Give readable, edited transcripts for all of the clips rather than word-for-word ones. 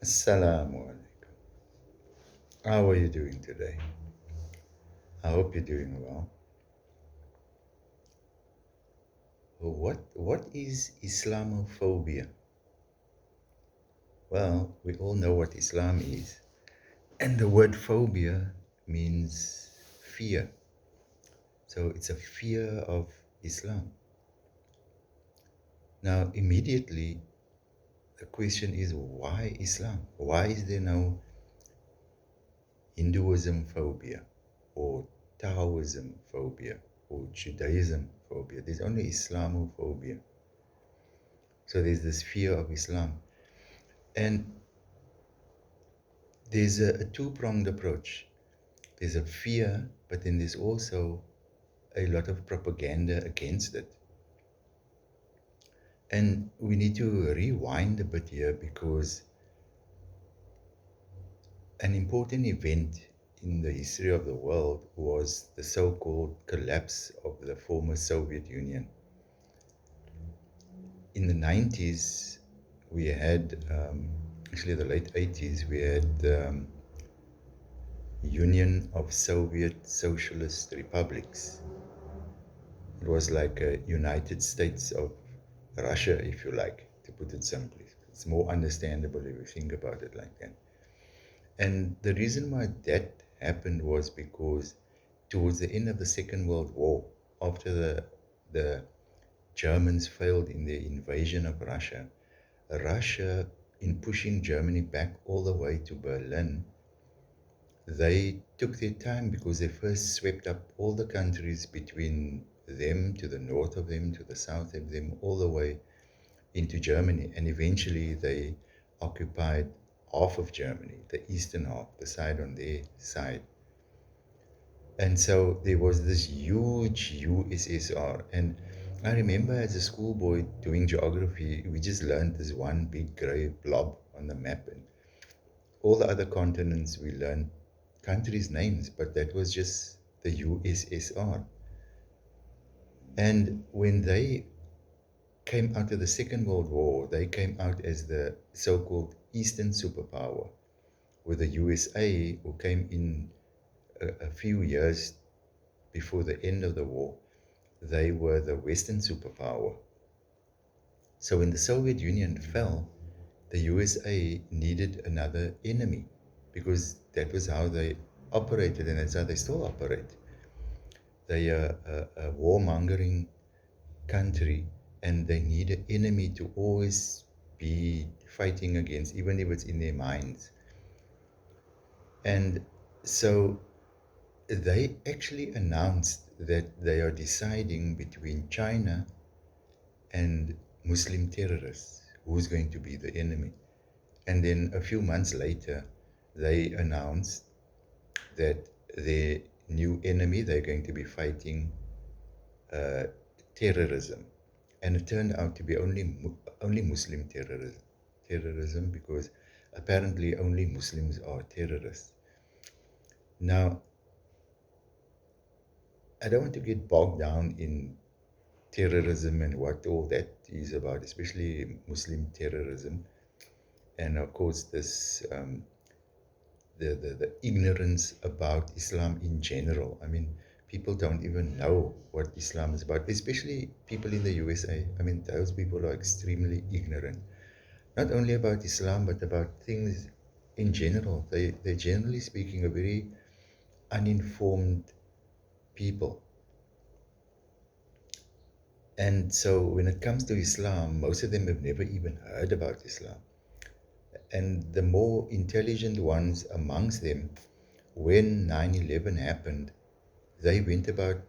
Assalamu alaikum. How are you doing today? I hope you're doing well. What is Islamophobia? Well, we all know what Islam is, and the word phobia means fear. So it's a fear of Islam. Now, immediately, the question is why Islam? Why is there no Hinduism phobia or Taoism phobia or Judaism phobia? There's only Islamophobia. So there's this fear of Islam. And there's a two-pronged approach. There's a fear, but then there's also a lot of propaganda against it. And we need to rewind a bit here because an important event in the history of the world was the so-called collapse of the former Soviet Union. In the 90s, we had, actually the late 80s, we had Union of Soviet Socialist Republics. It was like a United States of Russia, if you like, to put it simply. It's more understandable if you think about it like that. And the reason why that happened was because towards the end of the Second World War, after the Germans failed in their invasion of Russia, Russia, in pushing Germany back all the way to Berlin, they took their time because they first swept up all the countries between them, to the north of them, to the south of them, all the way into Germany. And eventually they occupied half of Germany, the eastern half, the side on their side. And so there was this huge USSR. And I remember as a schoolboy doing geography, we just learned this one big gray blob on the map. And all the other continents we learned countries' names, but that was just the USSR. And when they came out of the Second World War, they came out as the so-called Eastern superpower, with the USA, who came in a few years before the end of the war, they were the Western superpower. So when the Soviet Union fell, the USA needed another enemy because that was how they operated and that's how they still operate. They are a warmongering country and they need an enemy to always be fighting against, even if it's in their minds. And so they actually announced that they are deciding between China and Muslim terrorists who's going to be the enemy. And then a few months later, they announced that their new enemy, they're going to be fighting uh, terrorism. And it turned out to be only Muslim terrorism because apparently only Muslims are terrorists. Now, I don't want to get bogged down in terrorism and what all that is about, especially Muslim terrorism. And of course, this the ignorance about Islam in general. I mean, people don't even know what Islam is about, especially people in the USA. I mean, those people are extremely ignorant, not only about Islam, but about things in general. They're generally speaking, a very uninformed people. And so when it comes to Islam, most of them have never even heard about Islam. And the more intelligent ones amongst them, when 9/11 happened, they went about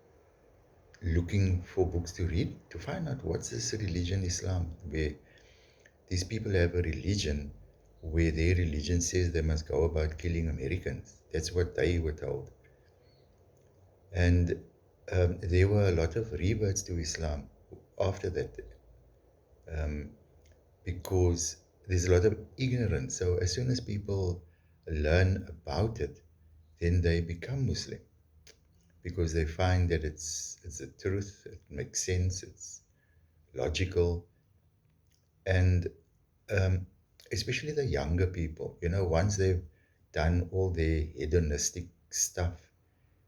looking for books to read to find out what's this religion Islam, where these people have a religion where their religion says they must go about killing Americans. That's what they were told. And there were a lot of reverts to Islam after that um, because there's a lot of ignorance. So as soon as people learn about it, then they become Muslim because they find that it's the truth, it makes sense, it's logical. And um, especially the younger people. Once they've done all their hedonistic stuff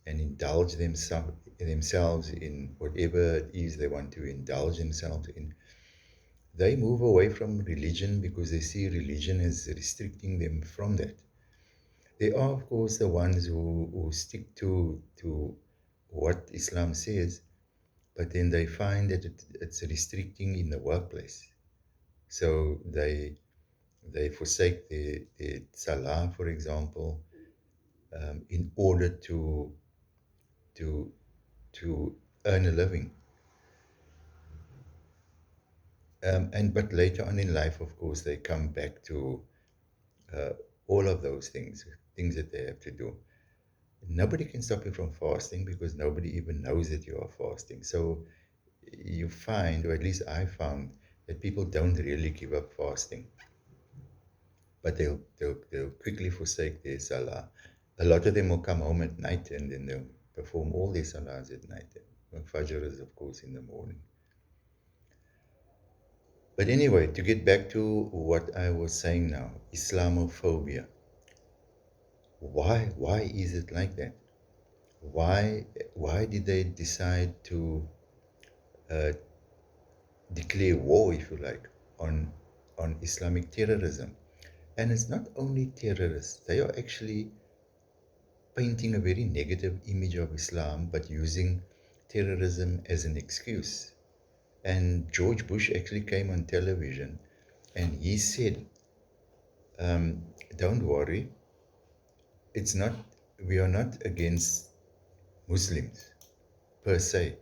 and indulge themselves in whatever it is they want to indulge themselves in, they move away from religion because they see religion as restricting them from that. There are, of course, the ones who stick to what Islam says, but then they find that it's restricting in the workplace. So they forsake the salah, for example, in order to to earn a living. And but later on in life, of course, they come back to uh, all of those things that they have to do. Nobody can stop you from fasting because nobody even knows that you are fasting. So you find, or at least I found, that people don't really give up fasting, but they'll quickly forsake their salah. A lot of them will come home at night and then they'll perform all their salahs at night. Fajr is, of course, in the morning. But anyway, to get back to what I was saying now, Islamophobia. Why is it like that? Why did they decide to uh, declare war, if you like, on Islamic terrorism? And it's not only terrorists; they are actually painting a very negative image of Islam, but using terrorism as an excuse. And George Bush actually came on television, and he said, "Don't worry, it's not. We are not against Muslims per se.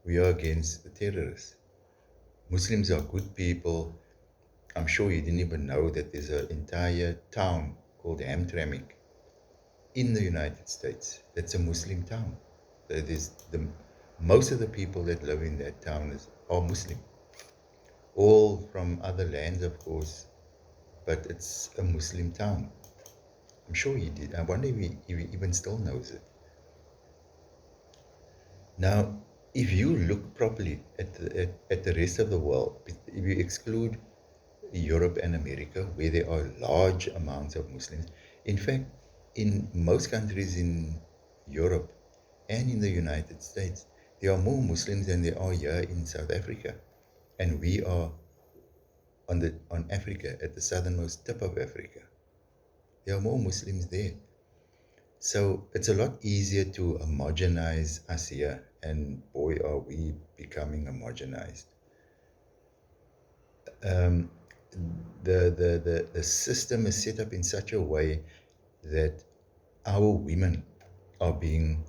We are against the terrorists. Muslims are good people." I'm sure you didn't even know that there's an entire town called Hamtramck in the United States. That's a Muslim town. That is the most of the people that live in that town are Muslim, all from other lands, of course, but it's a Muslim town. I'm sure he did. I wonder if he even still knows it. Now, if you look properly at the rest of the world, if you exclude Europe and America, where there are large amounts of Muslims. In fact, in most countries in Europe and in the United States, there are more Muslims than there are here in South Africa. And we are on Africa, at the southernmost tip of Africa. There are more Muslims there. So it's a lot easier to homogenize us here, and boy, are we becoming homogenized. Um, the system is set up in such a way that our women are being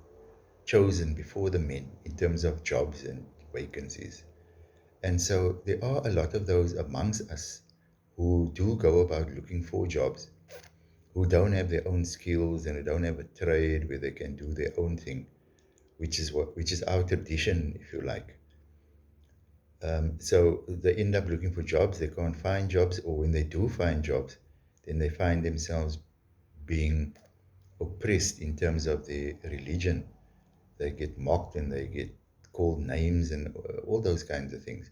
chosen before the men in terms of jobs and vacancies. And so there are a lot of those amongst us who do go about looking for jobs, who don't have their own skills and who don't have a trade where they can do their own thing, which is our tradition, if you like. So they end up looking for jobs, they can't find jobs, or when they do find jobs, then they find themselves being oppressed in terms of their religion. They get mocked and they get called names and all those kinds of things.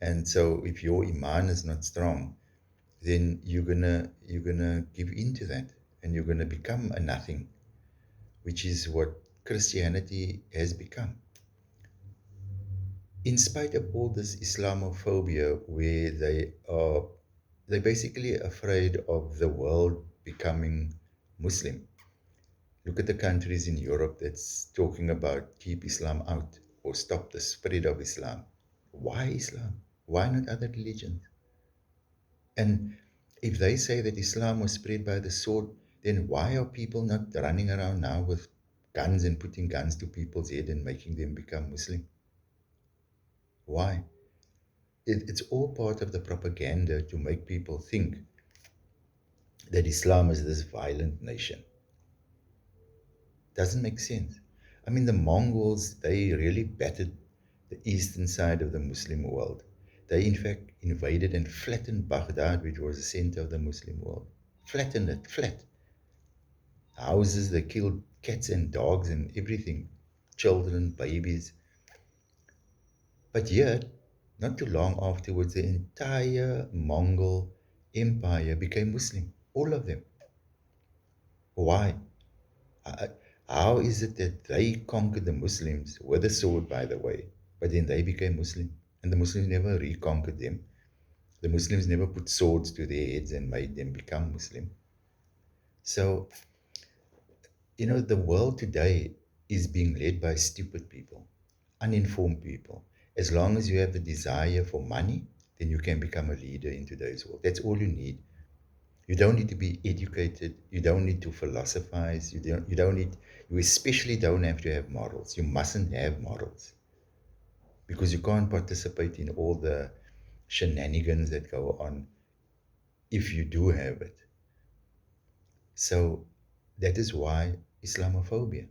And so if your iman is not strong, then you're gonna give in to that and you're gonna become a nothing, which is what Christianity has become. In spite of all this Islamophobia, where they're basically afraid of the world becoming Muslim. Look at the countries in Europe that's talking about keep Islam out or stop the spread of Islam. Why Islam? Why not other religions? And if they say that Islam was spread by the sword, then why are people not running around now with guns and putting guns to people's head and making them become Muslim? Why? It's all part of the propaganda to make people think that Islam is this violent nation. Doesn't make sense. I mean, the Mongols, they really battered the eastern side of the Muslim world. They, in fact, invaded and flattened Baghdad, which was the center of the Muslim world. Flattened it, flat. Houses, they killed cats and dogs and everything, children, babies. But yet, not too long afterwards, the entire Mongol empire became Muslim. All of them. Why? Uh, How is it that they conquered the Muslims with a sword, by the way, but then they became Muslim, and the Muslims never reconquered them? The Muslims never put swords to their heads and made them become Muslim. So, the world today is being led by stupid people, uninformed people. As long as you have the desire for money, then you can become a leader in today's world. That's all you need. You don't need to be educated. You don't need to philosophize. You especially don't have to have morals. You mustn't have morals because you can't participate in all the shenanigans that go on if you do have it. So that is why Islamophobia.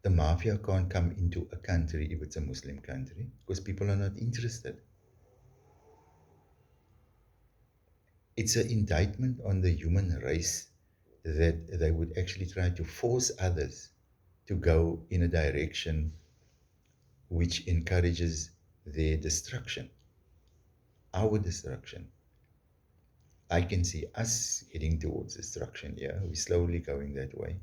The mafia can't come into a country if it's a Muslim country because people are not interested. It's an indictment on the human race that they would actually try to force others to go in a direction which encourages their destruction, our destruction. I can see us heading towards destruction. Yeah, we're slowly going that way.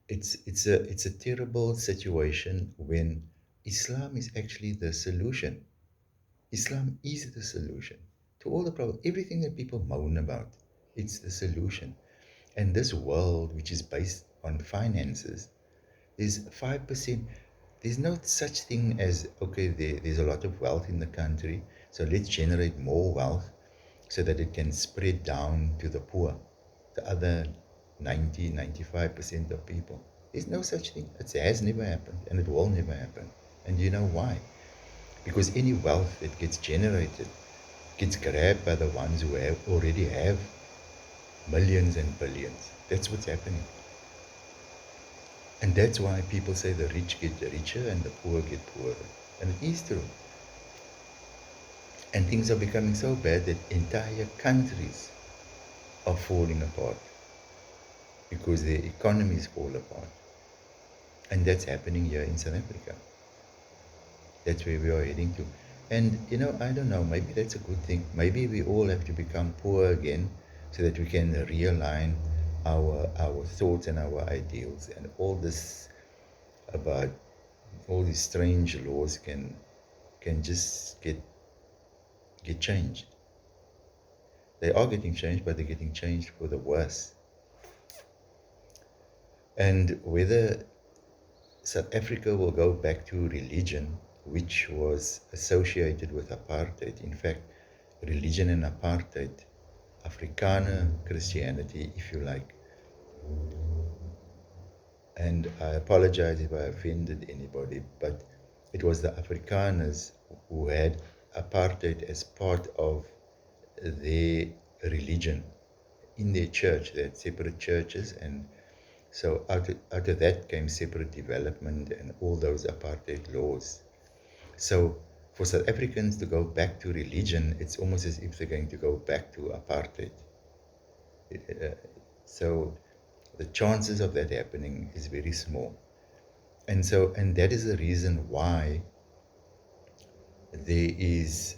It's a terrible situation when Islam is actually the solution. Islam is the solution to all the problems. Everything that people moan about, it's the solution. And this world, which is based on finances, is 5%. There's no such thing as, okay, there's a lot of wealth in the country, so let's generate more wealth so that it can spread down to the poor, the other 95% of people. There's no such thing. It has never happened, and it will never happen. And you know why? Because any wealth that gets generated gets grabbed by the ones who already have millions and billions. That's what's happening. And that's why people say the rich get richer and the poor get poorer. And it is true. And things are becoming so bad that entire countries are falling apart because their economies fall apart. And that's happening here in South Africa. That's where we are heading to. And I don't know, maybe that's a good thing. Maybe we all have to become poor again so that we can realign our thoughts and our ideals, and all this about all these strange laws can just get changed. They are getting changed, but they're getting changed for the worse. And whether South Africa will go back to religion, which was associated with apartheid. In fact, religion and apartheid, Afrikaner Christianity, if you like. And I apologize if I offended anybody, but it was the Afrikaners who had apartheid as part of their religion. In their church, they had separate churches, and so out of that came separate development and all those apartheid laws. So for South Africans to go back to religion, it's almost as if they're going to go back to apartheid. So the chances of that happening is very small. And that is the reason why there is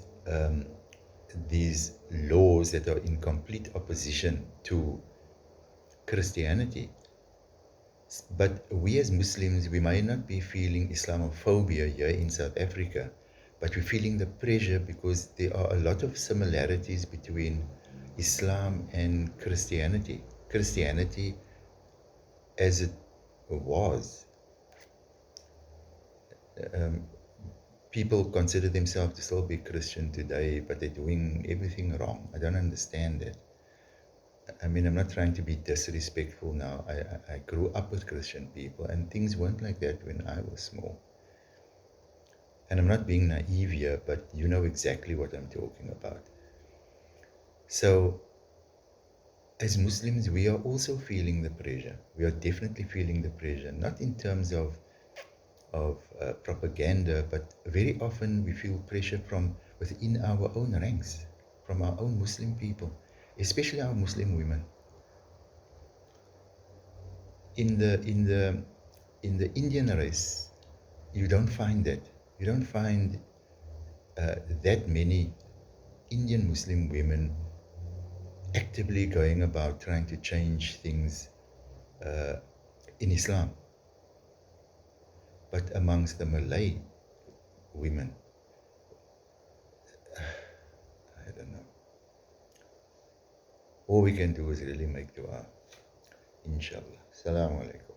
these laws that are in complete opposition to Christianity. But we as Muslims, we might not be feeling Islamophobia here in South Africa, but we're feeling the pressure because there are a lot of similarities between Islam and Christianity. Christianity, as it was, people consider themselves to still be Christian today, but they're doing everything wrong. I don't understand that. I mean, I'm not trying to be disrespectful now. I grew up with Christian people, and things weren't like that when I was small. And I'm not being naive here, but you know exactly what I'm talking about. So, as Muslims, we are also feeling the pressure. We are definitely feeling the pressure, not in terms of propaganda, but very often we feel pressure from within our own ranks, from our own Muslim people, especially our Muslim women. In the Indian race, you don't find that. You don't find that many Indian Muslim women actively going about trying to change things uh, in Islam. But amongst the Malay women, I don't know. All we can do is really make dua. Inshallah. Assalamu alaikum.